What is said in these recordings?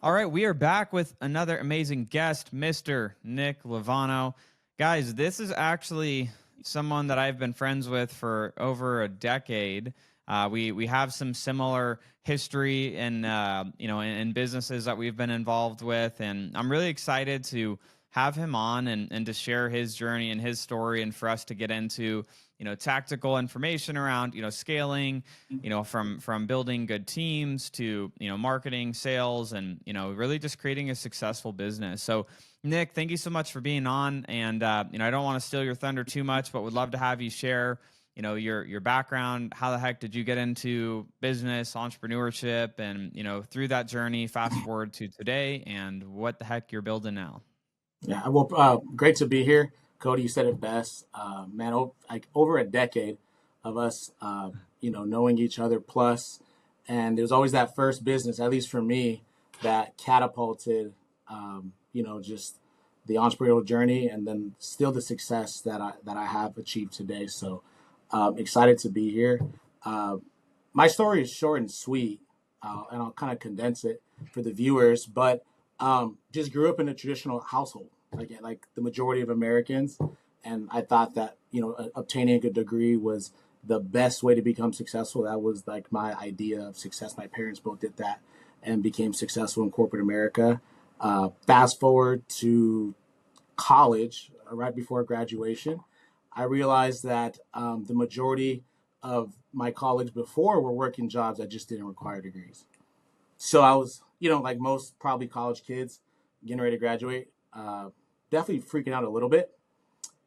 All right, we are back with another amazing guest, Mr. Nick Luevano. Guys, this is actually someone that I've been friends with for over a decade. We have some similar history in in businesses that we've been involved with, and I'm really excited to have him on and to share his journey and his story, and for us to get into tactical information around scaling, from building good teams to marketing, sales, and really just creating a successful business. So Nick, thank you so much for being on, and I don't want to steal your thunder too much, but would love to have you share your background. How the heck did you get into business, entrepreneurship, and through that journey, fast forward to today, and what the heck you're building now? Yeah, well, great to be here, Cody. You said it best, man. Like over a decade of us, knowing each other plus, and there's always that first business, at least for me, that catapulted, just the entrepreneurial journey, and then still the success that I have achieved today. So, excited to be here. Uh, my story is short and sweet, and I'll kind of condense it for the viewers. But just grew up in a traditional household, like the majority of Americans, and I thought that obtaining a good degree was the best way to become successful. That was like my idea of success. My parents both did that and became successful in corporate America. Fast forward to college, right before graduation, I realized that the majority of my colleagues before were working jobs that just didn't require degrees. So I was, like most probably college kids getting ready to graduate, definitely freaking out a little bit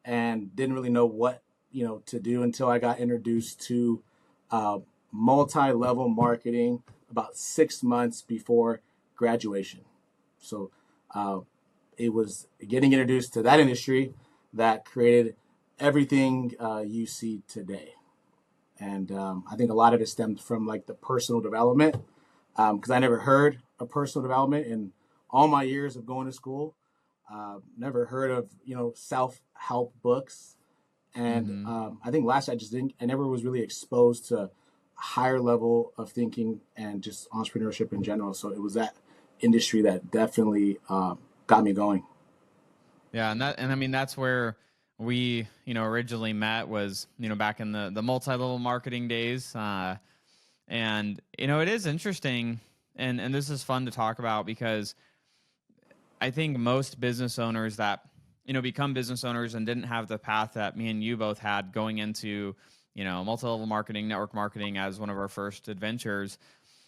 and didn't really know what, to do until I got introduced to uh, multi-level marketing about 6 months before graduation. So uh, it was getting introduced to that industry that created everything you see today. And I think a lot of it stems from like the personal development, because I never heard of personal development in all my years of going to school. Never heard of self help books, and Mm-hmm. I think last I just didn't. I never was really exposed to a higher level of thinking and just entrepreneurship in general. So it was that industry that definitely got me going. Yeah, and I mean that's where we originally met, was back in the multi-level marketing days. And it is interesting, and this is fun to talk about, because I think most business owners that become business owners and didn't have the path that me and you both had, going into multi-level marketing, network marketing as one of our first adventures,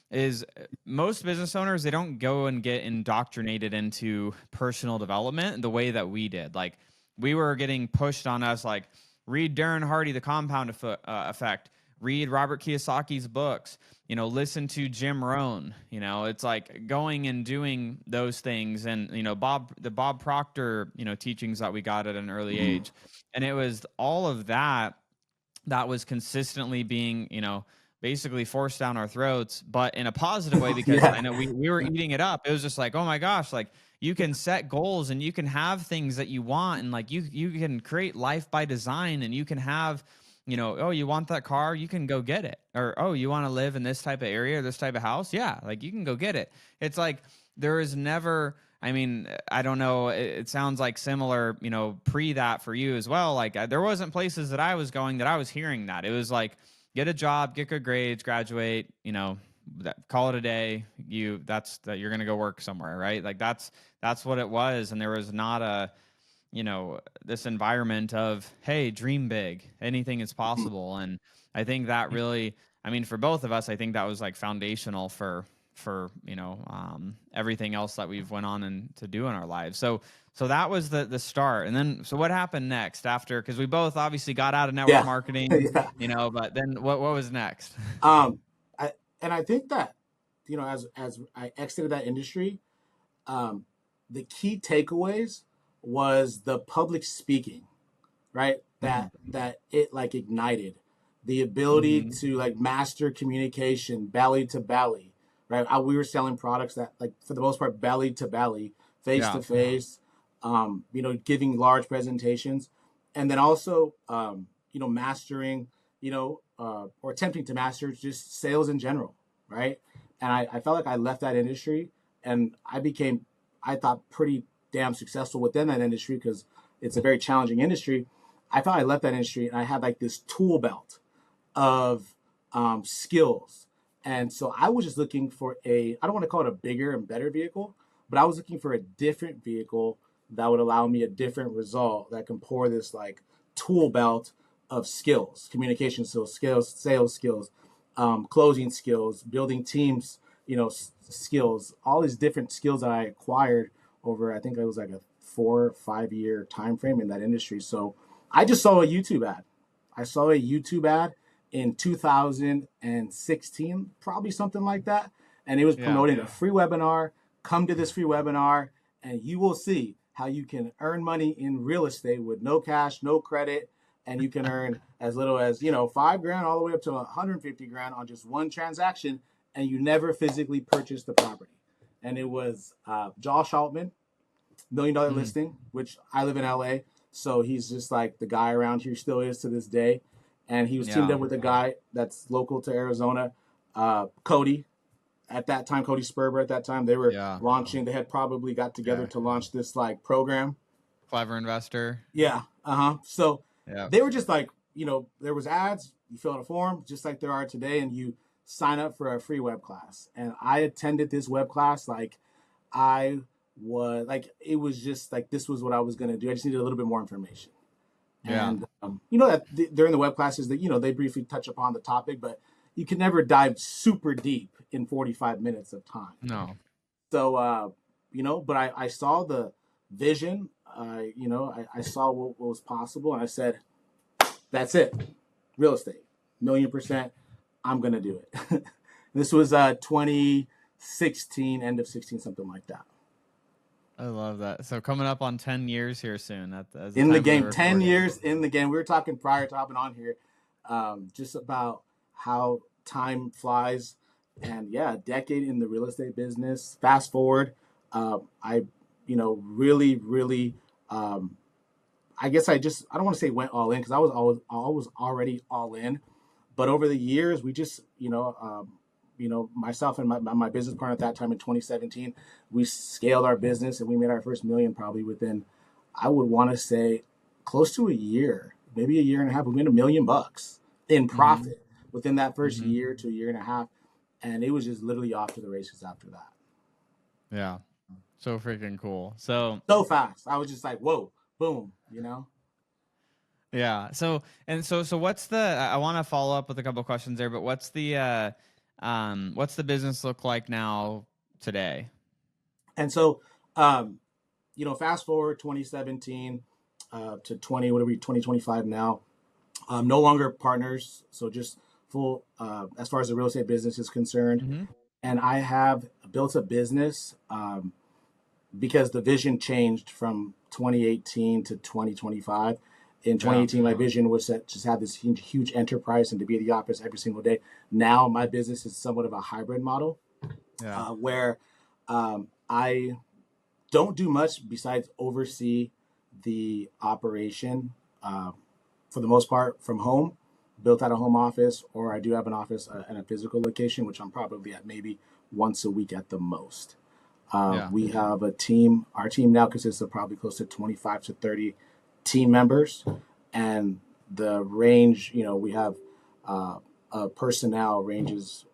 is most business owners, they don't go and get indoctrinated into personal development the way that we did. Like, we were getting pushed on us, like, read Darren Hardy, The Compound Effect, read Robert Kiyosaki's books, listen to Jim Rohn. It's like going and doing those things, and the Bob Proctor teachings that we got at an early Mhm. age. And it was all of that that was consistently being basically forced down our throats, but in a positive way, because Yeah. I know we were eating it up. It was just like, oh my gosh, like, you can set goals and you can have things that you want, and like you can create life by design, and you can have oh, you want that car, you can go get it. Or, oh, you want to live in this type of area or this type of house, yeah, like, you can go get it. It's like, there is never, I mean, I don't know. It sounds like similar, pre that for you as well. Like, there wasn't places that I was going that I was hearing that. It was like, get a job, get good grades, graduate, call it a day. That's that you're gonna go work somewhere, right? Like, that's what it was, and there was not a this environment of, hey, dream big, anything is possible. And I think that really, I mean, for both of us, I think that was like foundational for everything else that we've went on and to do in our lives. So that was the start. And then, so what happened next after? Because we both obviously got out of network Yeah. marketing, Yeah. but then what was next? Um, I think that as I exited that industry, um, the key takeaways was the public speaking, right? Mm-hmm. That it like ignited the ability Mm-hmm. to like master communication belly to belly, right? We were selling products that, like, for the most part, belly to belly, face Yeah. to face, giving large presentations, and then also mastering, or attempting to master just sales in general, right? And I felt like I left that industry and I thought, pretty damn successful within that industry because it's a very challenging industry. I thought I left that industry and I had like this tool belt of skills. And so I was just looking for I don't want to call it a bigger and better vehicle, but I was looking for a different vehicle that would allow me a different result that can pour this like tool belt of skills, communication skills, sales skills, closing skills, building teams, skills, all these different skills that I acquired over, I think it was like a 4 or 5 year time frame in that industry. So I just saw a YouTube ad. I saw a YouTube ad in 2016, probably something like that. And it was promoting a free webinar. Come to this free webinar and you will see how you can earn money in real estate with no cash, no credit. And you can earn as little as, $5,000 all the way up to 150 grand on just one transaction. And you never physically purchase the property. And it was Josh Altman, $1 million listing, which I live in LA. So he's just like the guy around here, still is to this day. And he was teamed up with a guy that's local to Arizona, Cody. At that time, Cody Sperber, at that time, they were launching. They had probably got together to launch this like program. Clever investor. Yeah. So they were just like, there was ads. You fill out a form just like there are today, and you sign up for a free web class. And I attended this web class like it was just like this was what I was going to do. I just needed a little bit more information. Yeah. And during the web classes that they briefly touch upon the topic, but you can never dive super deep in 45 minutes of time. No. So but I saw the vision. I saw what was possible, and I said, "That's it, real estate, 1,000,000%. I'm gonna do it." This was 2016, end of 16, something like that. I love that. So coming up on 10 years here soon. In the game, 10 years in the game. We were talking prior to hopping on here, just about how time flies, and a decade in the real estate business. Fast forward, I really, really, I guess I don't want to say went all in because I was already all in, but over the years we just myself and my business partner at that time in 2017, we scaled our business and we made our first million probably within, I would want to say, close to a year, maybe a year and a half. We made $1 million in profit within that first year to a year and a half, and it was just literally off to the races after that. Yeah, so freaking cool. So fast. I was just like, whoa, boom, Yeah. So what's I want to follow up with a couple of questions there, but what's the business look like now today? And so, fast forward 2017 to 2025 now. No longer partners, so just full as far as the real estate business is concerned. And I have built a business because the vision changed from 2018 to 2025. In 2018, my vision was to just have this huge enterprise and to be at the office every single day. Now my business is somewhat of a hybrid model where I don't do much besides oversee the operation for the most part from home, built out a home office, or I do have an office in a physical location, which I'm probably at maybe once a week at the most. We have a team. Our team now consists of probably close to 25 to 30 team members, and the range, we have personnel ranges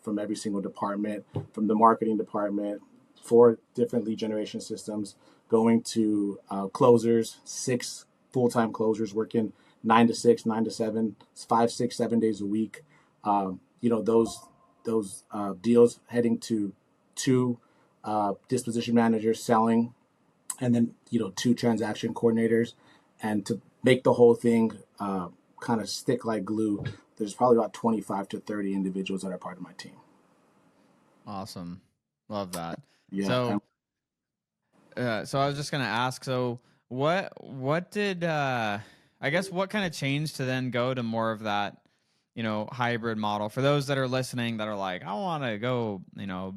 from every single department, from the marketing department, 4 different lead generation systems, going to closers, 6 full-time closers working 9 to 6, 9 to 7, 5, 6, 7 days a week. Those deals heading to 2 disposition managers selling, and then 2 transaction coordinators. And to make the whole thing kind of stick like glue, there's probably about 25 to 30 individuals that are part of my team. Awesome. Love that. Yeah. So I was just going to ask, so what did, I guess what kind of changed to then go to more of that, hybrid model for those that are listening that are like, I want to go,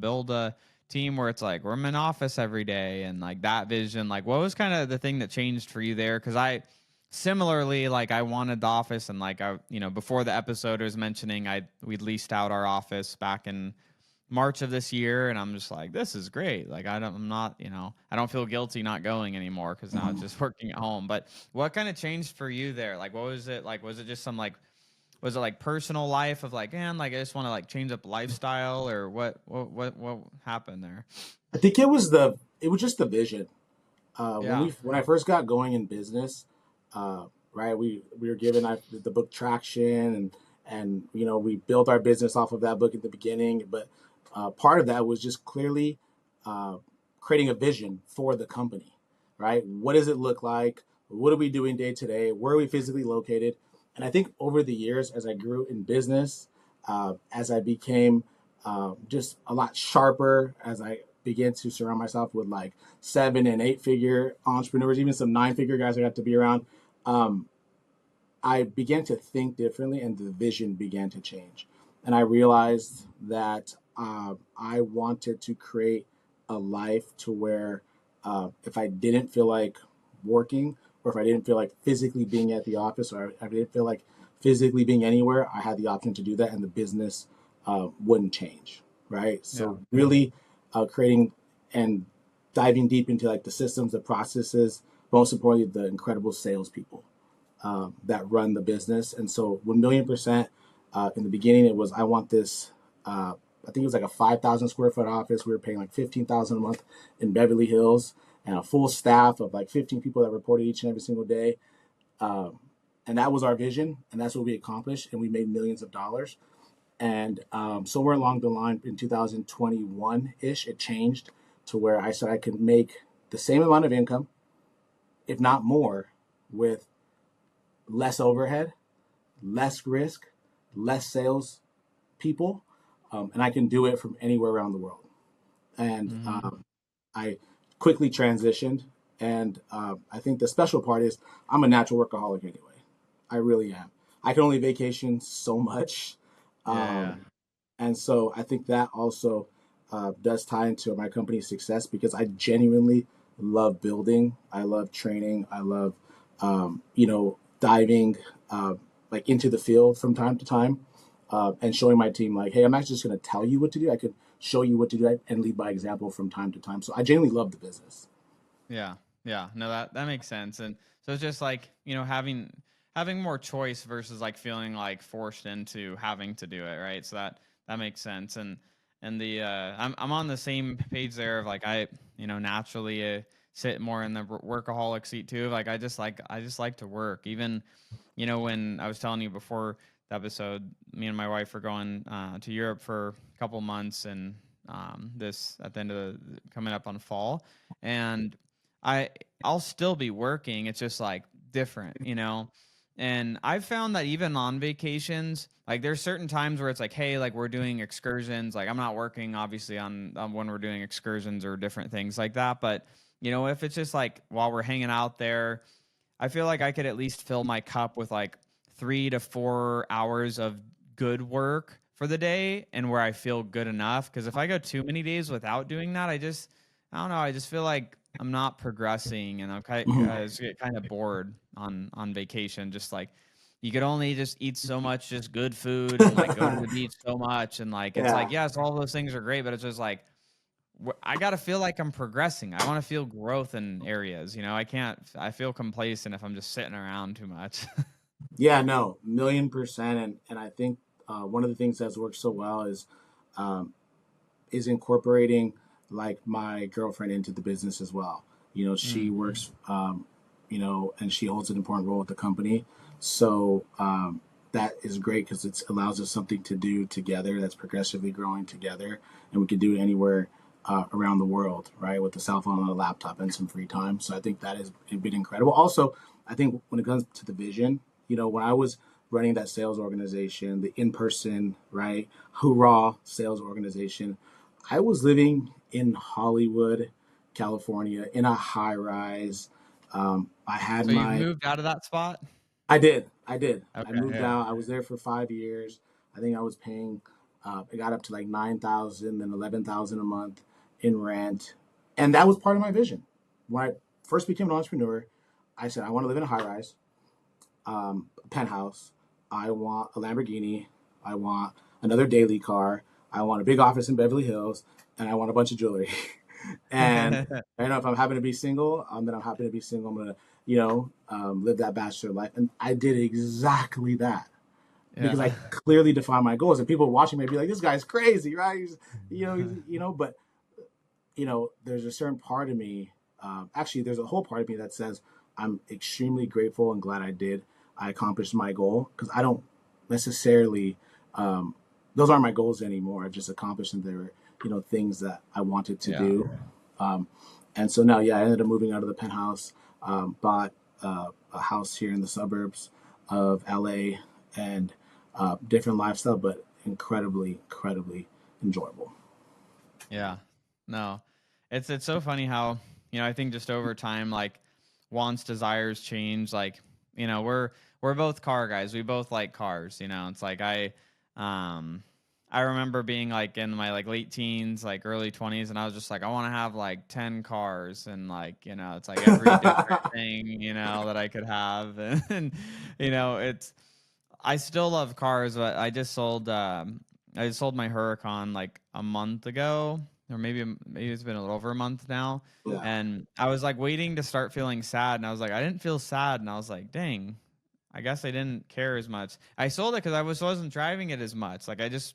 build a team where it's like we're in an office every day, and like that vision, like what was kind of the thing that changed for you there? Because I similarly, like I wanted the office, and like I before the episode I was mentioning, we leased out our office back in March of this year, and I'm just like, this is great. Like I'm not, I don't feel guilty not going anymore because now it's Mhm. just working at home. But what kind of changed for you there? Like, what was it like? Was it just some like, was it like personal life of like, man, like I just want to like change up lifestyle, or what happened there? I think it was just the vision. Yeah. When I first got going in business, right, we were given the book Traction, and we built our business off of that book at the beginning. But part of that was just clearly uh, creating a vision for the company, right? What does it look like? What are we doing day to day? Where are we physically located? And I think over the years, as I grew in business, as I became just a lot sharper, as I began to surround myself with like 7 and 8 figure entrepreneurs, even some 9 figure guys I got to be around. Um, I began to think differently, and the vision began to change. And I realized that I wanted to create a life to where if I didn't feel like working, or if I didn't feel like physically being at the office, or I didn't feel like physically being anywhere, I had the option to do that, and the business wouldn't change. Right. Yeah. So really creating and diving deep into like the systems, the processes, most importantly, the incredible salespeople that run the business. And so 1,000,000%, in the beginning, it was, I want this, I think it was like a 5,000 square foot office. We were paying like 15,000 a month in Beverly Hills, and a full staff of like 15 people that reported each and every single day. Um, and that was our vision, and that's what we accomplished. And we made millions of dollars. And somewhere along the line in 2021 ish, it changed to where I said I could make the same amount of income, if not more, with less overhead, less risk, less sales people, and I can do it from anywhere around the world. And Hmm. I quickly transitioned, and I think the special part is I'm a natural workaholic anyway. I really am. I can only vacation so much, Yeah. um, and so I think that also does tie into my company's success because I genuinely love building. I love training. I love, diving like into the field from time to time and showing my team like, hey, I'm not just going to tell you what to do. I could show you what to do and lead by example from time to time. So I genuinely love the business. Yeah. Yeah. No, that makes sense. And so it's just like, having more choice versus like feeling like forced into having to do it, right? So that makes sense. And I'm on the same page there of like naturally sit more in the workaholic seat too. Like I just like to work. Even, when I was telling you before the episode, me and my wife were going to Europe for a couple months, and this at the end of coming up on fall, and I I'll still be working. It's just like different. And I've found that even on vacations, like there's certain times where it's like, hey, like we're doing excursions. Like I'm not working obviously on when we're doing excursions or different things like that. But if it's just like while we're hanging out there, I feel like I could at least fill my cup with like 3 to 4 hours of good work for the day, and where I feel good enough. Because if I go too many days without doing that, I don't know. I just feel like I'm not progressing, and Mhm. I just get kind of bored on vacation. Just like you could only just eat so much, just good food, and like go to the beach so much, and like it's Yeah. like yes, all those things are great, but it's just like I gotta feel like I'm progressing. I want to feel growth in areas. I can't. I feel complacent if I'm just sitting around too much. Yeah, no, 1,000,000%. And I think one of the things that's worked so well um, is incorporating like my girlfriend into the business as well. She Mm, works, and she holds an important role at the company. So that is great because it allows us something to do together that's progressively growing together, and we can do it anywhere around the world, right? With a cell phone and a laptop and some free time. So I think that has been incredible. Also, I think when it comes to the vision, when I was running that sales organization, the in person, right, hoorah sales organization, I was living in Hollywood, California, in a high rise. I had so you've my, moved out of that spot? I did. I Okay, moved yeah. out. I was there for 5 years. I think I was paying, it got up to like 9,000, then 11,000 a month in rent. And that was part of my vision. When I first became an entrepreneur, I said, I want to live in a high rise, a penthouse. I want a Lamborghini. I want another daily car. I want a big office in Beverly Hills, and I want a bunch of jewelry. And I know if I'm happy to be single, then I'm happy to be single. I'm gonna, live that bachelor life, and I did exactly that because Yeah. I clearly defined my goals. And people watching may be like, "This guy's crazy, right?" But there's a certain part of me. Actually, there's a whole part of me that says I'm extremely grateful and glad I did. I accomplished my goal because I don't necessarily. Those aren't my goals anymore. I've just accomplished them. They were, things that I wanted to Yeah. do. Um, and so now, yeah, I ended up moving out of the penthouse, bought a house here in the suburbs of LA, and different lifestyle, but incredibly, incredibly enjoyable. Yeah. No. It's so funny how, I think just over time, like, wants, desires change. Like, we're both car guys. We both like cars, It's like um I remember being like in my like late teens, like early 20s, and I was just like, I want to have like 10 cars, and like, it's like every different thing, that I could have. And it's I still love cars, but I just sold my Huracan like a month ago, or maybe it's been a little over a month now. Yeah. And I was like waiting to start feeling sad, and I was like, I didn't feel sad, and I was like, dang, I guess I didn't care as much. I sold it because wasn't driving it as much. Like, I just,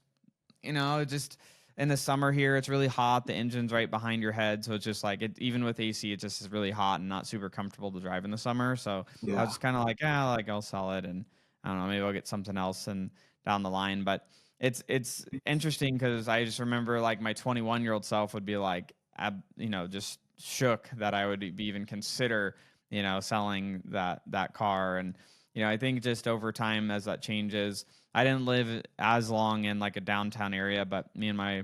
just in the summer here, it's really hot. The engine's right behind your head, so it's just like it. Even with AC, it just is really hot and not super comfortable to drive in the summer. So I was Yeah. just kind of like, yeah, like I'll sell it, and I don't know, maybe I'll get something else and down the line. But it's interesting because I just remember like my 21-year-old self would be like, just shook that I would be even consider, selling that car. And I think just over time as that changes, I didn't live as long in like a downtown area, but me and my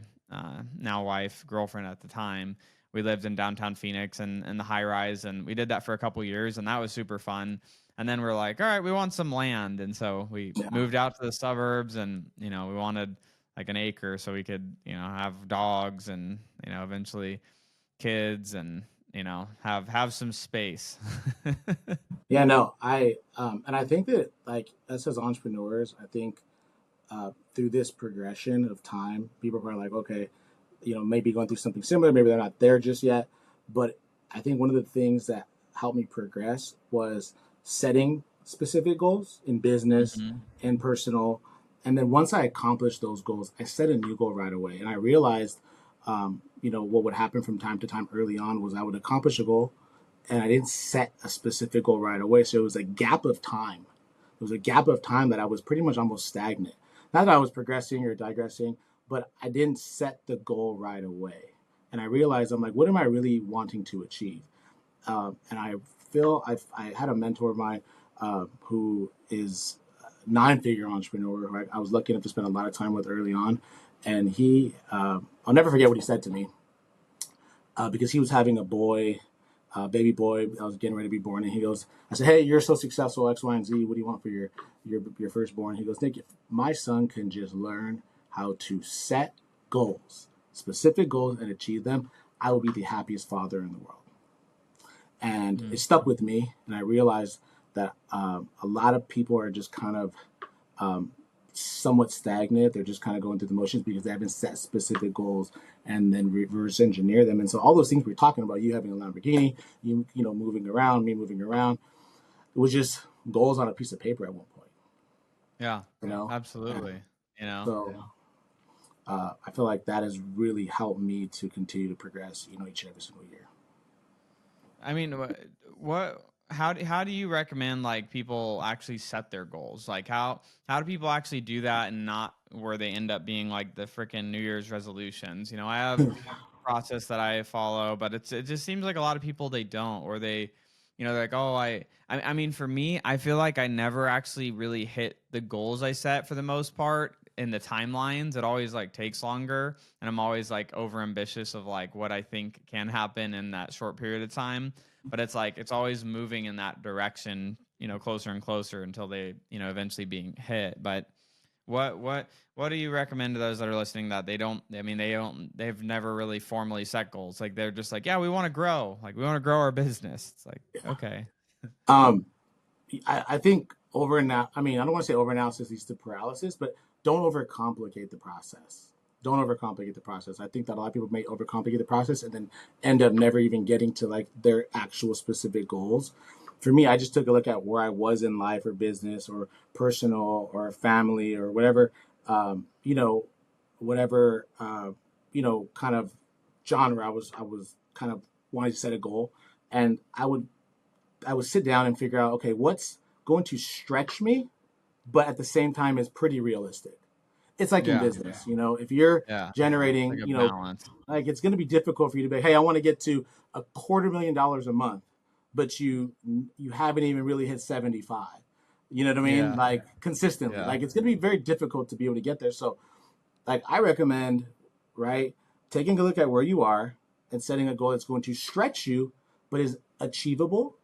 now wife, girlfriend at the time, we lived in downtown Phoenix and the high rise, and we did that for a couple years, and that was super fun. And then we're like, all right, we want some land, and so we Yeah. moved out to the suburbs, and we wanted like an acre so we could have dogs and eventually kids and have some space. Yeah, no, and I think that like us as entrepreneurs, I think through this progression of time, people are like, okay, maybe going through something similar, maybe they're not there just yet, but I think one of the things that helped me progress was setting specific goals in business Hmm. and personal, and then once I accomplished those goals, I set a new goal right away, and I realized, what would happen from time to time early on was I would accomplish a goal and I didn't set a specific goal right away. So it was a gap of time. It was a gap of time that I was pretty much almost stagnant. Not that I was progressing or digressing, but I didn't set the goal right away. And I realized I'm like, what am I really wanting to achieve? And I had a mentor of mine who is a nine-figure entrepreneur who I was lucky enough to spend a lot of time with early on. And I'll never forget what he said to me because he was having a boy, baby boy. I was getting ready to be born, and he goes, "I said, hey, you're so successful, X, Y, and Z. What do you want for your firstborn?" He goes, "Nick, if my son can just learn how to set goals, specific goals, and achieve them, I will be the happiest father in the world." And it stuck with me, and I realized that a lot of people are just kind of um, somewhat stagnant. They're just kind of going through the motions because they haven't set specific goals and then reverse engineer them. And so all those things we're talking about, you having a Lamborghini, moving around, me moving around, it was just goals on a piece of paper at one point, Yeah, you know. And absolutely. You know, so I feel like that has really helped me to continue to progress, each and every single year. I mean, how do you recommend like people actually set their goals? Like how do people actually do that and not where they end up being like the freaking New Year's resolutions? I have process that I follow, but it just seems like a lot of people they don't, or they, they're like, oh, I mean, for me, I feel like I never actually really hit the goals I set for the most part in the timelines. It always like takes longer, and I'm always like over ambitious of like what I think can happen in that short period of time. But it's like it's always moving in that direction, closer and closer until they, eventually being hit. But what do you recommend to those that are listening that they don't? I mean, they've never really formally set goals. Like they're just like, yeah, we want to grow. Like we want to grow our business. It's like, okay, Um, I think I mean, I don't want to say overanalysis leads to paralysis, but don't overcomplicate the process. don't overcomplicate the process. I think that a lot of people may overcomplicate the process and then end up never even getting to like their actual specific goals. For me, I just took a look at where I was in life or business or personal or family or whatever, you know, whatever, kind of genre I was kind of wanting to set a goal, and I would sit down and figure out, okay, what's going to stretch me, but at the same time is pretty realistic. It's like in Yeah. business, if you're Yeah. It's like generating, a balance. like it's going to be difficult for you to be, hey, I want to get to $250,000 a month, but you haven't even really hit 75. You know what I mean? Yeah. Like consistently, Yeah. like it's going to be very difficult to be able to get there. So, like I recommend, right, taking a look at where you are and setting a goal that's going to stretch you, but is achievable.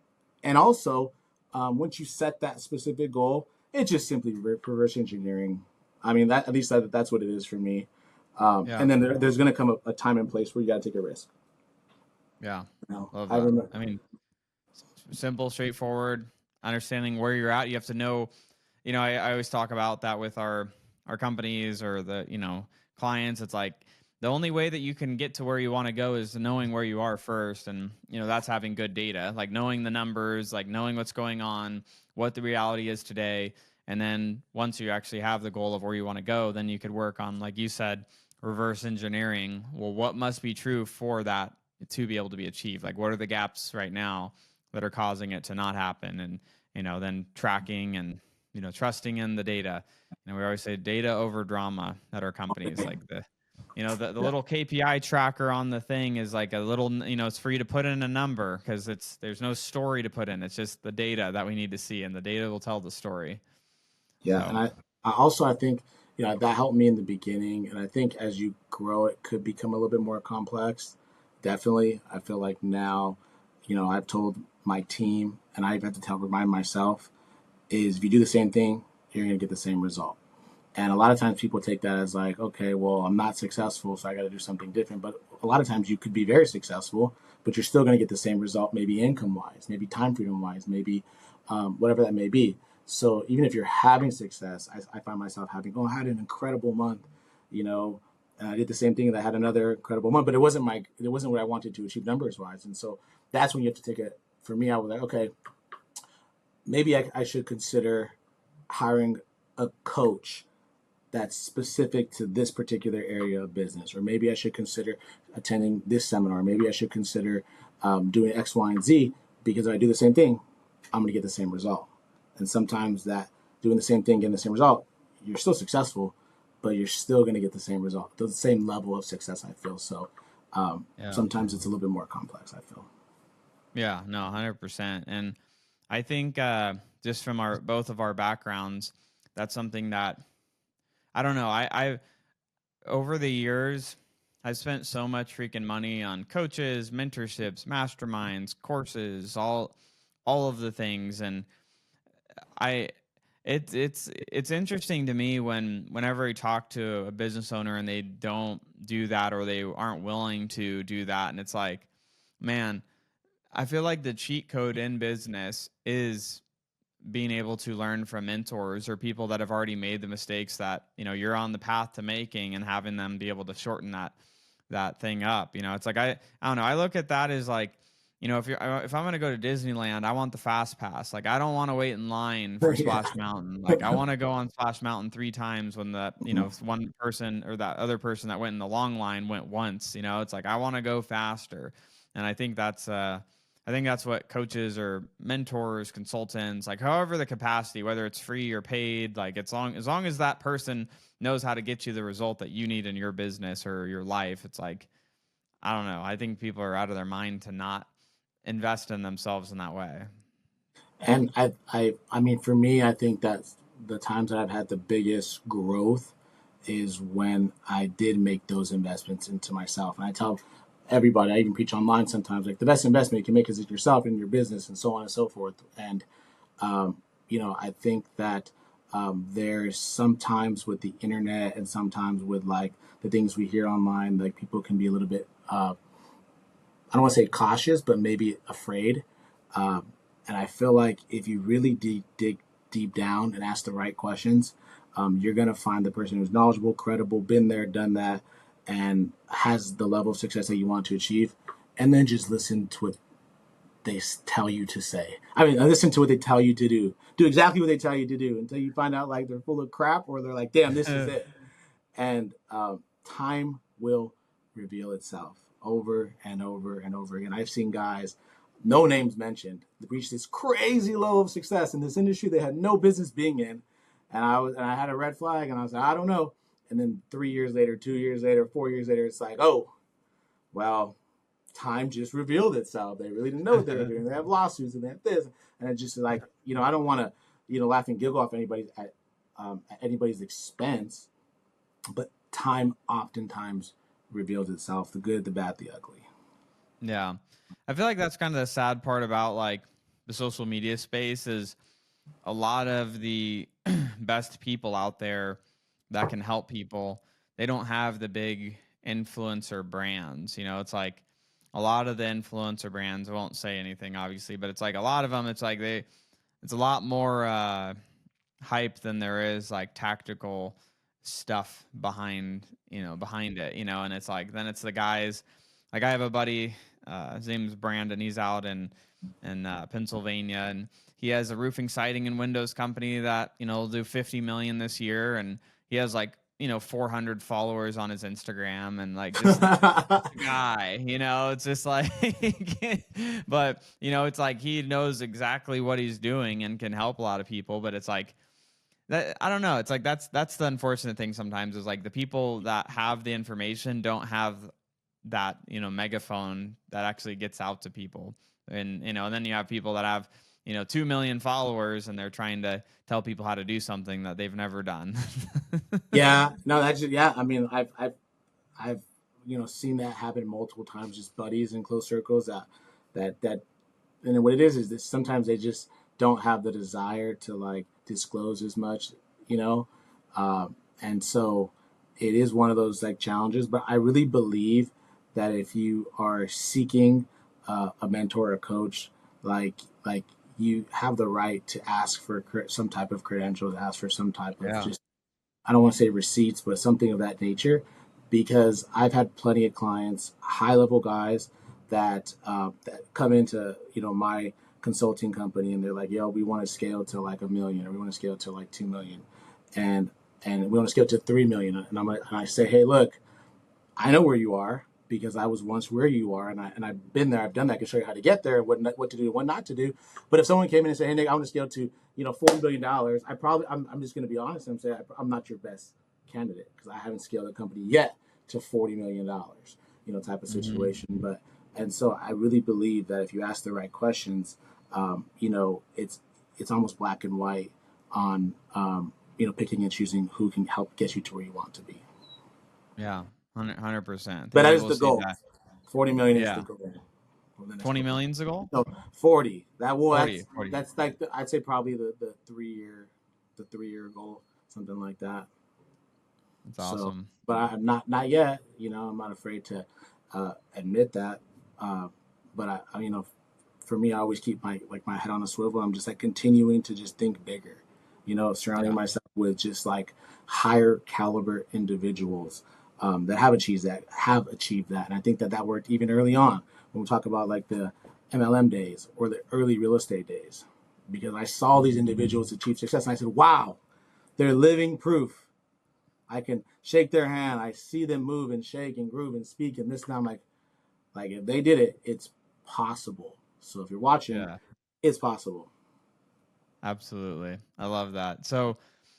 And also, once you set that specific goal, it's just simply reverse engineering. I mean, that at least that's what it is for me. Yeah. And then there's going to come a time and place where you got to take a risk. Yeah. Love I that. remember. I mean, simple, straightforward, understanding where you're at. You have to know, I always talk about that with our companies or the, clients. It's like the only way that you can get to where you want to go is knowing where you are first. And, that's having good data, like knowing the numbers, like knowing what's going on, what the reality is today. And then once you actually have the goal of where you want to go, then you could work on, like you said, reverse engineering. Well, what must be true for that to be able to be achieved? Like, what are the gaps right now that are causing it to not happen? And, then tracking and, trusting in the data. And we always say data over drama at our companies. Like the Yeah. little KPI tracker on the thing is like a little, it's for you to put in a number because there's no story to put in. It's just the data that we need to see, and the data will tell the story. Yeah, and So I think that helped me in the beginning, and I think as you grow, it could become a little bit more complex. Definitely, I feel like now, I've told my team, and I've had to remind myself, is if you do the same thing, you're going to get the same result. And a lot of times people take that as like, okay, well, I'm not successful, so I got to do something different. But a lot of times you could be very successful, but you're still going to get the same result, maybe income wise, maybe time freedom wise, maybe whatever that may be. So even if you're having success, I find myself having, I had an incredible month, you know, and I did the same thing and I had another incredible month, but it wasn't what I wanted to achieve numbers wise. And so that's when you have to take it. For me, I was like, okay, maybe I should consider hiring a coach that's specific to this particular area of business, or maybe I should consider attending this seminar. Maybe I should consider doing X, Y, and Z, because if I do the same thing, I'm going to get the same result. And sometimes that doing the same thing, getting the same result, you're still successful, but you're still going to get the same result, the same level of success, I feel. So yeah, sometimes it's a little bit more complex, I feel. yeah, no, 100%. And I think just from our both of our backgrounds, that's something that I don't know. I over the years, I've spent so much freaking money on coaches, mentorships, masterminds, courses, all of the things, and I it's interesting to me whenever I talk to a business owner and they don't do that or they aren't willing to do that, and it's like, man, I feel like the cheat code in business is being able to learn from mentors or people that have already made the mistakes that you're on the path to making, and having them be able to shorten that thing up. It's like I don't know, I look at that as like, if I'm going to go to Disneyland, I want the fast pass. Like, I don't want to wait in line for Yeah. Splash Mountain. Like, I want to go on Splash Mountain 3 times when the one person or that other person that went in the long line went once. It's like I want to go faster. And I think that's what coaches or mentors, consultants, like however the capacity, whether it's free or paid, like as long as that person knows how to get you the result that you need in your business or your life, it's like, I don't know. I think people are out of their mind to not invest in themselves in that way. And I mean, for me, I think that the times that I've had the biggest growth is when I did make those investments into myself. And I tell everybody, I even preach online sometimes, like the best investment you can make is in yourself and your business, and so on and so forth. And I think that there's sometimes with the internet and sometimes with like the things we hear online, like people can be a little bit, I don't want to say cautious, but maybe afraid. And I feel like if you really dig deep down and ask the right questions, you're going to find the person who's knowledgeable, credible, been there, done that, and has the level of success that you want to achieve. And then just listen to what they tell you to say. I mean, listen to what they tell you to do. Do exactly what they tell you to do until you find out like they're full of crap or they're like, damn, this is it. And time will reveal itself over and over and over again. I've seen guys, no names mentioned, reach this crazy low of success in this industry they had no business being in. And I had a red flag, and I was like, I don't know. And then 3 years later, 2 years later, 4 years later, it's like, oh, well, time just revealed itself. They really didn't know what they were doing. They have lawsuits and they have this, and it's just like, I don't want to, laugh and giggle off at anybody's expense, but time oftentimes reveals itself: the good, the bad, the ugly. Yeah. I feel like that's kind of the sad part about like the social media space is a lot of the best people out there that can help people, they don't have the big influencer brands. It's like a lot of the influencer brands, I won't say anything obviously, but it's like a lot of them, it's like it's a lot more hype than there is like tactical stuff behind it, and it's like, then it's the guys, like I have a buddy, his name's Brandon, he's out in Pennsylvania, and he has a roofing, siding, and windows company that will do 50 million this year, and he has like 400 followers on his Instagram, and like just guy, it's just like but it's like he knows exactly what he's doing and can help a lot of people, but it's like that, I don't know, it's like that's the unfortunate thing sometimes, is like the people that have the information don't have that megaphone that actually gets out to people, and and then you have people that have 2 million followers, and they're trying to tell people how to do something that they've never done. Yeah, no, that's just, yeah. I mean, I've seen that happen multiple times. Just buddies in close circles that, and what it is that sometimes they just don't have the desire to like disclose as much, you know, and so it is one of those like challenges. But I really believe that if you are seeking a mentor or a coach, like you have the right to ask for some type of credentials, ask for some type of Yeah. just, I don't want to say receipts, but something of that nature, because I've had plenty of clients, high level guys that come into my consulting company, and they're like, "Yo, we want to scale to like 1 million, or we want to scale to like 2 million, and we want to scale to 3 million." And I say, "Hey, look, I know where you are because I was once where you are, and I've been there, I've done that. I can show you how to get there, and what to do, and what not to do." But if someone came in and said, "Hey, Nick, I want to scale to $40 billion," I'm just going to be honest and say I'm not your best candidate because I haven't scaled a company yet to $40 million, type of Hmm. situation. But and so I really believe that if you ask the right questions, it's almost black and white on picking and choosing who can help get you to where you want to be. Yeah. 100%. But And that you is will the see goal. that. 40 million is the Yeah. goal over the next 20 couple of million's the goal? years. No, 40. That will 40. 40. that's like I'd say probably the 3 year goal, something like that. That's So, awesome. but I'm not yet. I'm not afraid to admit that. But for me, I always keep my head on a swivel. I'm just like continuing to just think bigger. Surrounding Yeah. myself with just like higher caliber individuals that have achieved that, and I think that worked even early on when we talk about like the MLM days or the early real estate days, because I saw these individuals achieve success, and I said, "Wow, they're living proof. I can shake their hand. I see them move and shake and groove and speak and this." And I'm like if they did it, it's possible. So if you're watching, Yeah. it's possible. Absolutely. I love that. So,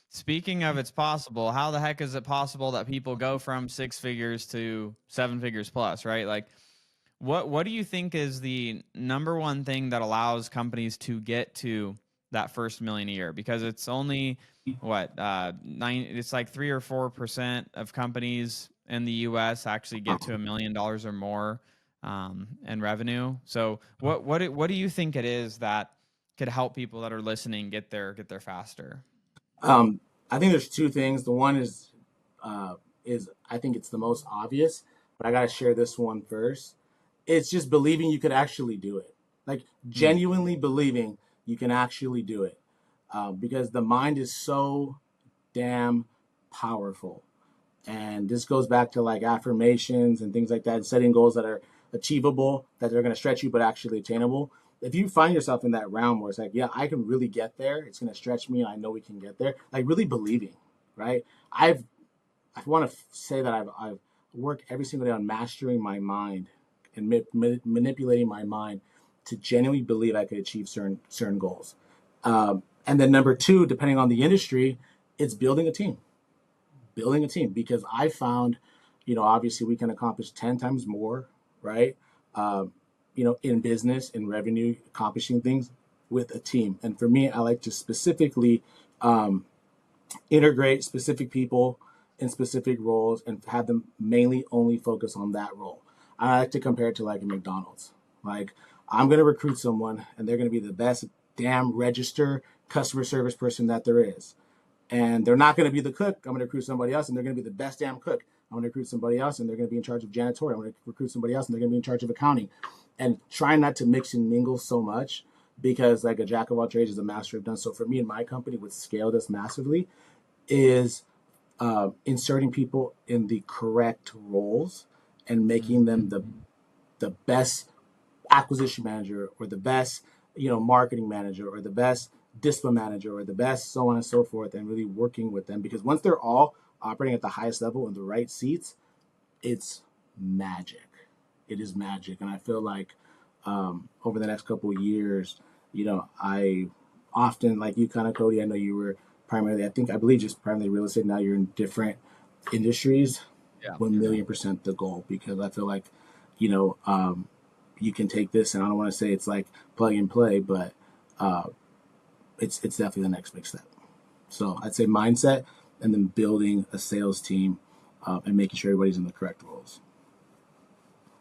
speaking of it's possible, how the heck is it possible that people go from six figures to seven figures plus, right? Like, what do you think is the number one thing that allows companies to get to that first million a year? Because it's only what nine. It's like 3 or 4% of companies in the U.S. actually get to $1 million or more in revenue. So what do you think it is that could help people that are listening get there faster? Um, I think there's two things. The one is I think it's the most obvious, but I got to share this one first. It's just believing you could actually do it, like Mm, genuinely believing you can actually do it, because the mind is so damn powerful. And this goes back to like affirmations and things like that, and setting goals that are achievable, that they're going to stretch you, but actually attainable. If you find yourself in that realm where it's like, yeah, I can really get there, it's going to stretch me, and I know we can get there, like really believing, right? I want to say that I've worked every single day on mastering my mind and manipulating my mind to genuinely believe I could achieve certain goals. And then number two, depending on the industry, it's building a team, because I found, obviously we can accomplish 10 times more, right? Um, in business, in revenue, accomplishing things with a team. And for me, I like to specifically um, integrate specific people in specific roles and have them mainly only focus on that role. I like to compare it to like a McDonald's. Like, I'm going to recruit someone and they're going to be the best damn register customer service person that there is. And they're not going to be the cook. I'm going to recruit somebody else and they're going to be the best damn cook. I'm going to recruit somebody else and they're going to be in charge of janitorial. I'm going to recruit somebody else and they're going to be in charge of accounting. And trying not to mix and mingle so much, because like a jack of all trades is a master of none. So for me and my company would scale this massively is inserting people in the correct roles and making them the best acquisition manager, or the best marketing manager, or the best discipline manager, or the best so on and so forth, and really working with them, because once they're all operating at the highest level in the right seats, it's magic. It is magic. And I feel like over the next couple of years, I often, like you kind of, Cody, I know you were primarily, I believe just primarily real estate. Now you're in different industries. Yeah. 1,000,000% the goal, because I feel like, you know, um, you can take this, and I don't want to say it's like plug and play, but uh, it's definitely the next big step. So I'd say mindset, and then building a sales team, and making sure everybody's in the correct roles.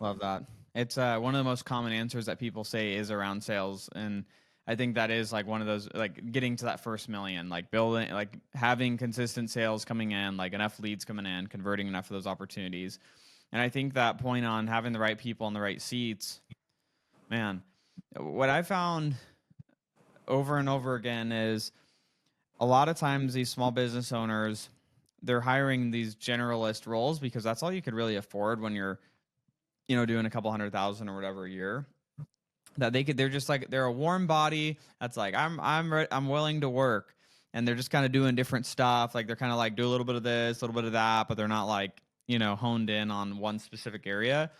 Love that. It's one of the most common answers that people say is around sales. And I think that is like one of those, like getting to that first million, like building, like having consistent sales coming in, like enough leads coming in, converting enough of those opportunities. And I think that point on having the right people in the right seats, man, what I found over and over again is a lot of times these small business owners, they're hiring these generalist roles because that's all you could really afford when you're, doing a couple 100,000 or whatever a year. That they're just like, they're a warm body that's like, I'm willing to work, and they're just kind of doing different stuff. Like they're kind of like do a little bit of this, a little bit of that, but they're not like, honed in on one specific area.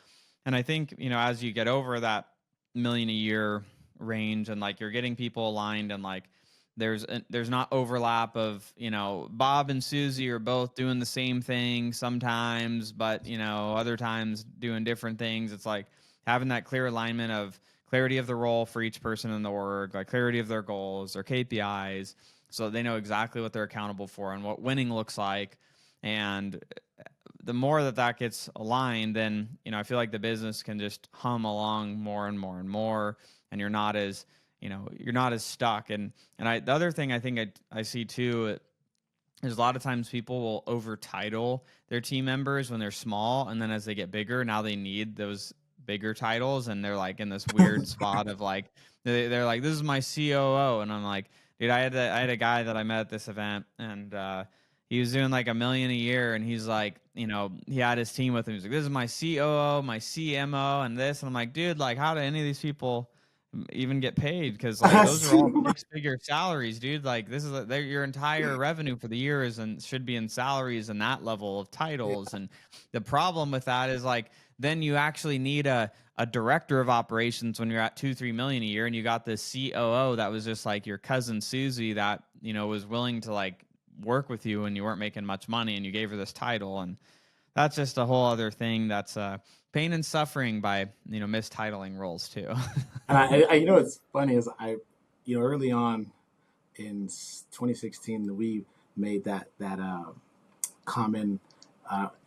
And I think, as you get over that million a year range, and like you're getting people aligned, and like there's not overlap of, Bob and Susie are both doing the same thing sometimes, but other times doing different things. It's like having that clear alignment of clarity of the role for each person in the org, like clarity of their goals, their KPIs, so they know exactly what they're accountable for and what winning looks like. And the more that gets aligned, then I feel like the business can just hum along more and more and more, and you're not as stuck. And the other thing I think I see too is a lot of times people will over title their team members when they're small, and then as they get bigger, now they need those bigger titles, and they're like in this weird spot of like they're like, this is my COO, and I'm like, dude, I had a guy that I met at this event, and he was doing like 1 million a year, and he's like, he had his team with him. He's like, this is my COO, my CMO, and this. And I'm like, dude, like, how do any of these people even get paid? Because like those are all 6-figure salaries, dude. Like this is your entire revenue for the year is and should be in salaries and that level of titles. And the problem with that is like then you actually need a director of operations when you're at 2-3 million a year, and you got this COO that was just like your cousin Susie that was willing to like work with you when you weren't making much money, and you gave her this title. And that's just a whole other thing. That's pain and suffering by mistitling roles too. And what's funny is early on in 2016, we made that common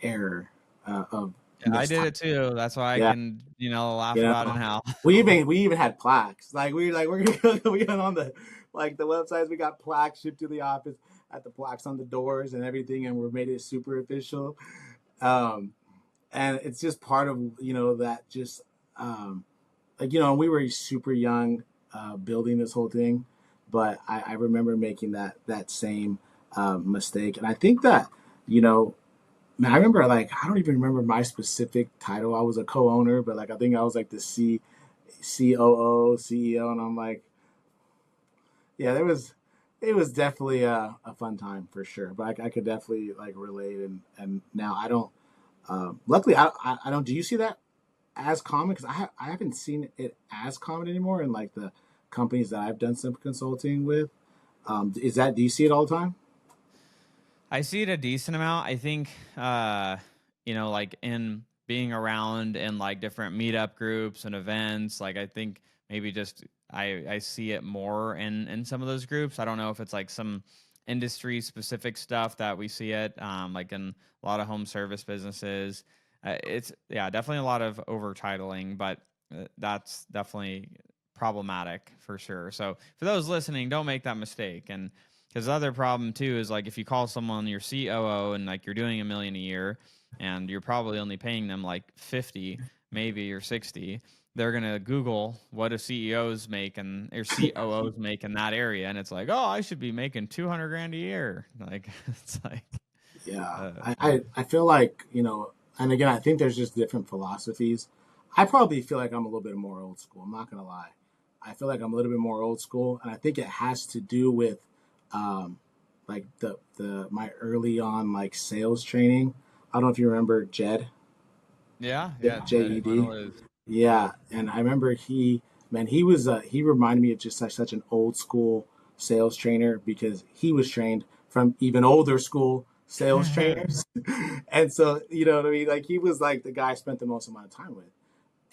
error of Yeah, I did it too. That's why I yeah, can laugh you about it know, now. we even had plaques. Like we're gonna we went on the websites. We got plaques shipped to the office, at the plaques on the doors and everything, and we made it super official. Um, and it's just part of that just like we were super young building this whole thing, but I remember making that same mistake. And I think that, you know, man, I remember like I don't even remember my specific title. I was a co-owner, but like I think I was like the COO, CEO, and I'm like, yeah, it was definitely a fun time for sure. But I could definitely like relate, and now I don't. Luckily, I don't. Do you see that as common? Because I haven't seen it as common anymore in like the companies that I've done some consulting with. Is that, do you see it all the time? I see it a decent amount. I think, like in being around in like different meetup groups and events, like I think maybe just I see it more in some of those groups. I don't know if it's like some industry specific stuff that we see it, like in a lot of home service businesses. It's yeah, definitely a lot of over titling, but that's definitely problematic for sure. So for those listening, don't make that mistake. And because the other problem too is like if you call someone your COO and like you're doing 1 million a year and you're probably only paying them like 50, maybe or 60, they're gonna Google what do CEOs make and or COOs make in that area, and it's like, oh, I should be making 200 grand a year. Like it's like, Yeah, uh, I feel like, you know, and again, I think there's just different philosophies. I probably feel like I'm a little bit more old school. I'm not gonna lie. I feel like I'm a little bit more old school, and I think it has to do with, um, like the my early on like sales training. I don't know if you remember Jed, yeah, yeah. JED. Luevano is. Yeah, and I remember man, he reminded me of just such an old school sales trainer because he was trained from even older school sales trainers. And so, you know what I mean? Like he was like the guy I spent the most amount of time with.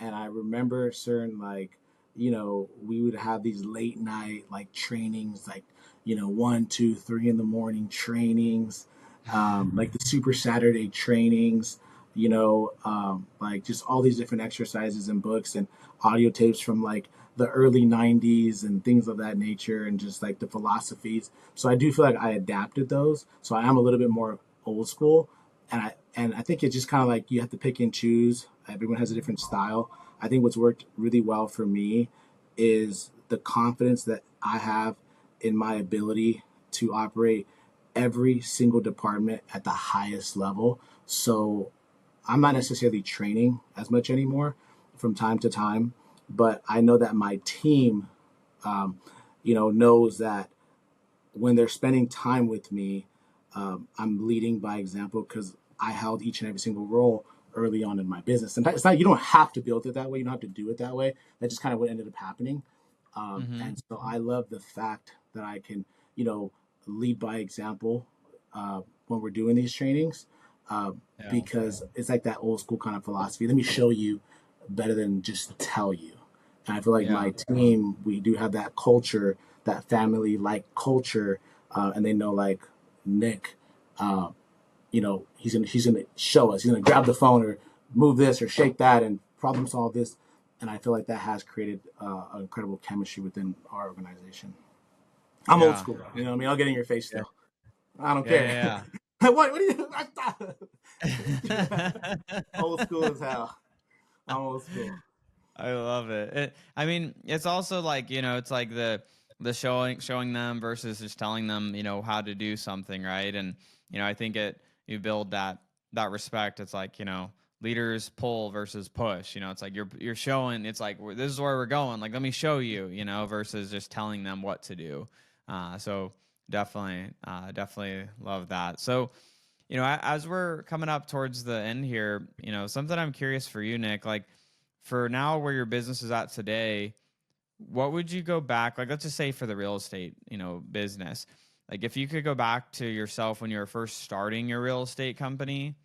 And I remember certain like, you know, we would have these late night like trainings, like, you know, 1, 2, 3 in the morning trainings, like the Super Saturday trainings, you know, like just all these different exercises and books and audio tapes from like the early 90s and things of that nature and just like the philosophies. So I do feel like I adapted those. So I am a little bit more old school, and I think it's just kind of like you have to pick and choose. Everyone has a different style. I think what's worked really well for me is the confidence that I have in my ability to operate every single department at the highest level. So I'm not necessarily training as much anymore from time to time, but I know that my team, um, you know, knows that when they're spending time with me, I'm leading by example because I held each and every single role early on in my business. And it's not, you don't have to build it that way. You don't have to do it that way. That's just kind of what ended up happening. Mm-hmm. And so I love the fact that I can, you know, lead by example when we're doing these trainings Yeah. because it's like that old school kind of philosophy. Let me show you better than just tell you. And I feel like my Yeah. team, we do have that culture, that family like culture, and they know like Nick, uh, you know, he's gonna show us. He's gonna grab the phone or move this or shake that and problem solve this. And I feel like that has created an incredible chemistry within our organization. I'm old Yeah. school, you know what I mean? I'll get in your face Yeah. still. I don't care. Yeah. What do you? Yeah. Old school as hell. I'm old school. I love it. I mean, it's also like, it's like the showing them versus just telling them, how to do something, right? And I think you build that respect. It's like, leaders pull versus push. It's like you're showing. It's like this is where we're going. Like let me show you. Versus just telling them what to do. So definitely love that. So as we're coming up towards the end here, something I'm curious for you, Nick, like for now where your business is at today, what would you go back, like let's just say for the real estate, business, like if you could go back to yourself when you were first starting your real estate company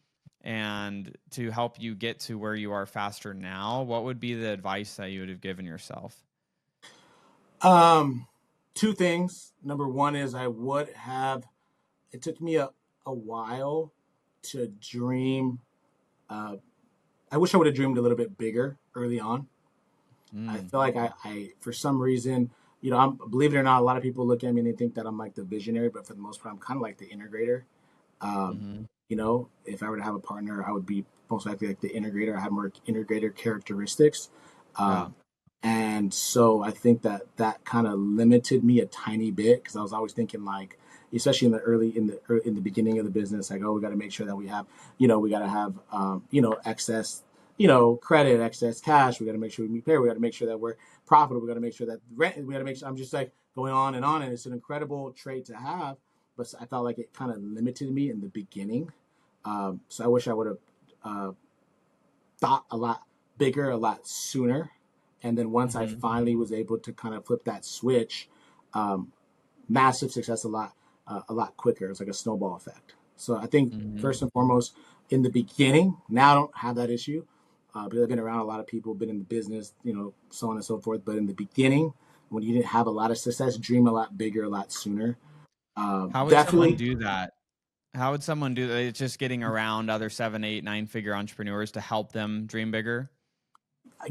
and to help you get to where you are faster now, what would be the advice that you would have given yourself? Um, Two things. Number one is I would have. It took me a while to dream. Uh, I wish I would have dreamed a little bit bigger early on. I Mm, feel like I for some reason, you know, I'm believe it or not, a lot of people look at me and they think that I'm like the visionary, but for the most part, I'm kind of like the integrator. Um, mm-hmm. you know, if I were to have a partner, I would be most likely like the integrator. I have more integrator characteristics. Yeah. Um, and so I think that that kind of limited me a tiny bit because I was always thinking like, especially in the beginning of the business. Like, oh, we got to make sure that we have, we got to have, excess, credit, excess cash. We got to make sure we pay. We got to make sure that we're profitable. We got to make sure that rent. We got to make sure. I'm just like going on, and it's an incredible trait to have. But I felt like it kind of limited me in the beginning. So I wish I would have thought a lot bigger, a lot sooner. And then once I Mm-hmm. finally was able to kind of flip that switch, massive success a lot quicker. It's like a snowball effect. So I think Mm-hmm. first and foremost, in the beginning, now I don't have that issue because I've been around a lot of people, been in the business, so on and so forth. But in the beginning, when you didn't have a lot of success, dream a lot bigger, a lot sooner. How would someone Definitely do that? How would someone do that? It's just getting around other 7, 8, 9 figure entrepreneurs to help them dream bigger.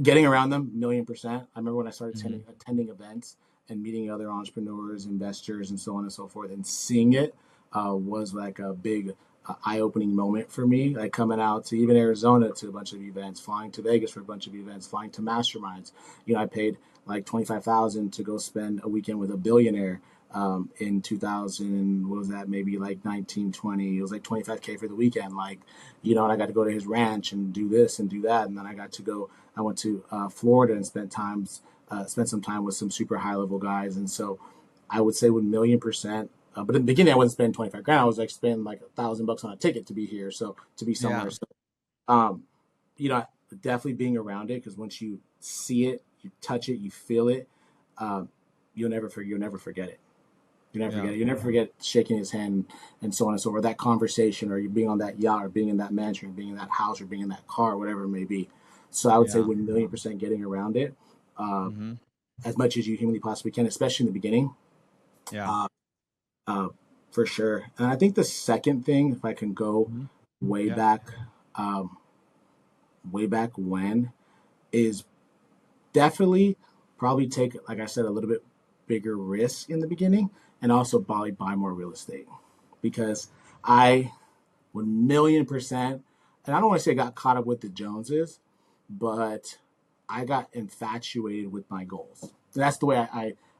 getting around them, 1,000,000%. I remember when I started Mm-hmm. attending events and meeting other entrepreneurs, investors, and so on and so forth, and seeing it was like a big eye-opening moment for me. Like coming out to even Arizona to a bunch of events, flying to Vegas for a bunch of events, flying to masterminds. I paid like 25,000 to go spend a weekend with a billionaire in 2000. What was that? Maybe like 1920. It was like 25K for the weekend. Like, and I got to go to his ranch and do this and do that, and then I went to Florida and spent some time with some super high level guys. And so I would say 1,000,000%. But in the beginning, I wasn't spending 25 grand. I was like spending like $1,000 on a ticket to be here. So to be Yeah. somewhere. So, um, definitely being around it, because once you see it, you touch it, you feel it, um, you'll never forget it. You never Yeah. forget it. You never forget shaking his hand and so on and so forth. That conversation, or you being on that yacht, or being in that mansion, or being in that house, or being in that car, whatever it may be. So I would say Yeah. 1,000,000% getting around it uh, Mm-hmm. as much as you humanly possibly can, especially in the beginning, Yeah. uh, uh, for sure. And I think the second thing, if I can go Mm-hmm. way Yeah. back, um, way back when, is definitely probably take, like I said, a little bit bigger risk in the beginning, and also probably buy more real estate, because I 1,000,000%, and I don't want to say I got caught up with the Joneses, but I got infatuated with my goals. And that's the way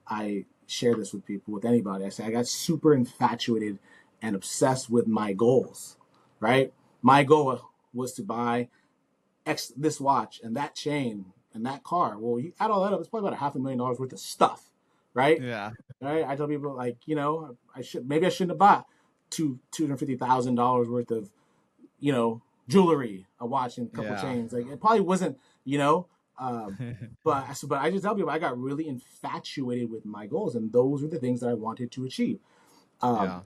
I share this with people, with anybody. I say I got super infatuated and obsessed with my goals, right? My goal was to buy this watch and that chain and that car. Well, you add all that up, it's probably about $500,000 worth of stuff, right? Yeah. Right. I tell people, like, maybe I shouldn't have bought $250,000 worth of, you know, jewelry, a watch and a couple Yeah. chains. Like, it probably wasn't, you know, um, but I just tell people I got really infatuated with my goals, and those were the things that I wanted to achieve. Um, Yeah.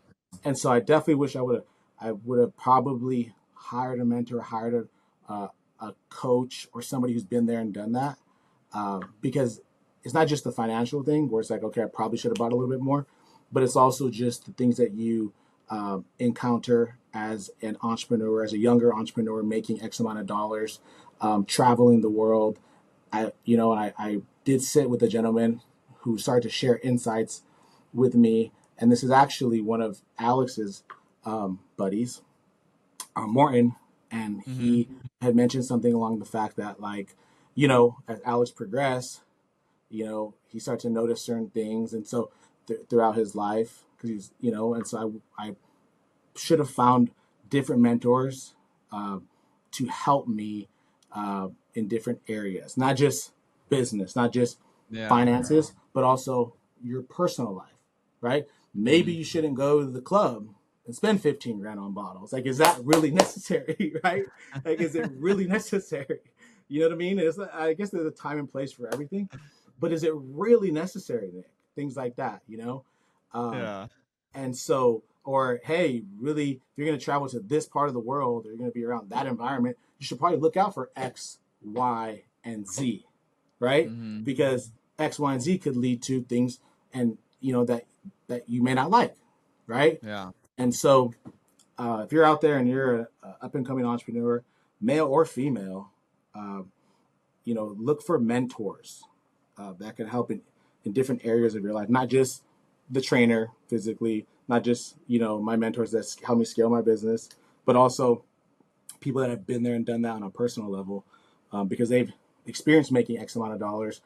and so I definitely wish I would have probably hired a mentor, hired a coach, or somebody who's been there and done that, because it's not just the financial thing where it's like, okay, I probably should have bought a little bit more, but it's also just the things that you encounter as an entrepreneur, as a younger entrepreneur making X amount of dollars, traveling the world. I did sit with a gentleman who started to share insights with me, and this is actually one of Alex's buddies, Morton, and Mm-hmm. he had mentioned something along the fact that, like, as Alex progressed, he started to notice certain things, and so throughout his life, because and so I should have found different mentors uh, to help me in different areas, not just business, not just Yeah. finances, but also your personal life, right? Maybe Mm-hmm. you shouldn't go to the club and spend 15 grand on bottles. Like, is that really necessary, right? Like, is it really necessary? You know what I mean? I guess there's a time and place for everything, but is it really necessary, Nick? Things like that, Um, Yeah. and so, or hey, really, if you're going to travel to this part of the world, or you're going to be around that environment, you should probably look out for X, Y, and Z, right? Mm-hmm. Because X, Y, and Z could lead to things, and that you may not like, right? Yeah. And so, if you're out there and you're a up and coming entrepreneur, male or female, uh, look for mentors that can help in different areas of your life, not just the trainer physically, not just, my mentors that help me scale my business, but also people that have been there and done that on a personal level, because they've experienced making X amount of dollars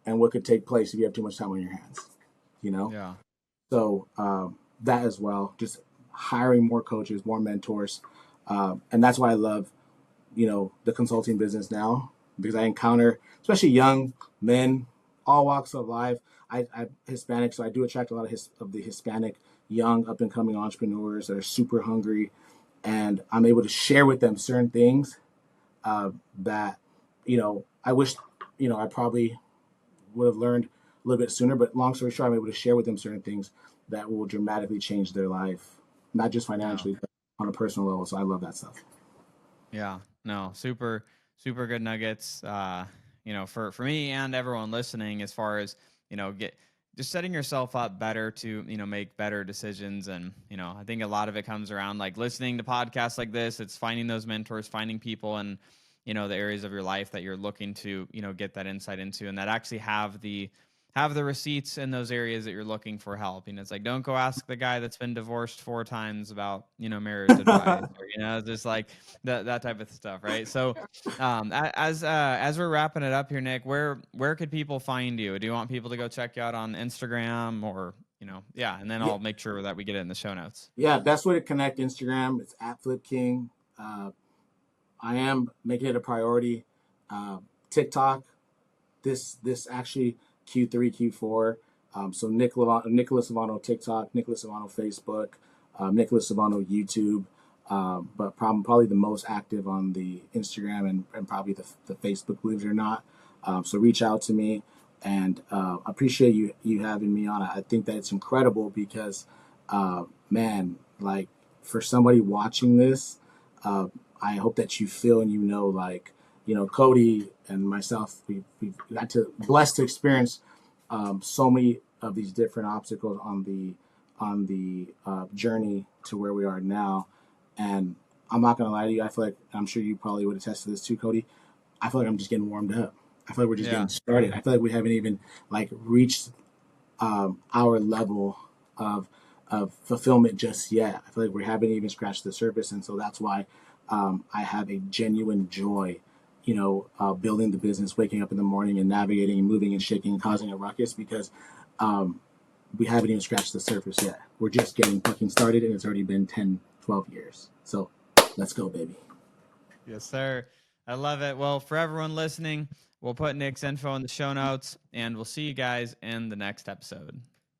and what could take place if you have too much time on your hands, you know? Yeah. So, that as well. Just hiring more coaches, more mentors, and that's why I love the consulting business now, because I encounter especially young men, all walks of life. I'm Hispanic, so I do attract a lot of the Hispanic young up and coming entrepreneurs that are super hungry, and I'm able to share with them certain things that I wish I probably would have learned a little bit sooner. But long story short, I'm able to share with them certain things that will dramatically change their life, not just No. financially, but on a personal level. So I love that stuff. Yeah, no, super, super good nuggets. For me and everyone listening, as far as get just setting yourself up better to make better decisions, and I think a lot of it comes around like listening to podcasts like this. It's finding those mentors, finding people, and the areas of your life that you're looking to get that insight into, and that actually have the receipts in those areas that you're looking for help. It's like, don't go ask the guy that's been divorced 4 times about, marriage advice, or, just like that type of stuff. Right. So, as we're wrapping it up here, Nick, where could people find you? Do you want people to go check you out on Instagram, or, yeah. And then Yeah, I'll make sure that we get it in the show notes. yeah. Best way to connect: Instagram. It's at Flip King. Uh, I am making it a priority. TikTok. This actually Q3, Q4. So Nicholas Luevano TikTok, Nicholas Luevano Facebook, Nicholas Luevano YouTube, but probably the most active on the Instagram and probably the Facebook, believe it or not. So reach out to me, and appreciate you having me on. I think that it's incredible because, man, like for somebody watching this, uh, I hope that you feel and like Cody and myself, we got to blessed to experience so many of these different obstacles on the journey to where we are now. And I'm not gonna lie to you, I feel like I'm sure you probably would attest to this too, Cody. I feel like I'm just getting warmed up. I feel like we're just Yeah. getting started. I feel like we haven't even like reached our level of fulfillment just yet. I feel like we haven't even scratched the surface, and so that's why I have a genuine joy, building the business, waking up in the morning and navigating and moving and shaking and causing a ruckus because um, we haven't even scratched the surface yet. We're just getting fucking started, and it's already been 10, 12 years. So let's go, baby. Yes, sir. I love it. Well, for everyone listening, we'll put Nick's info in the show notes, and we'll see you guys in the next episode.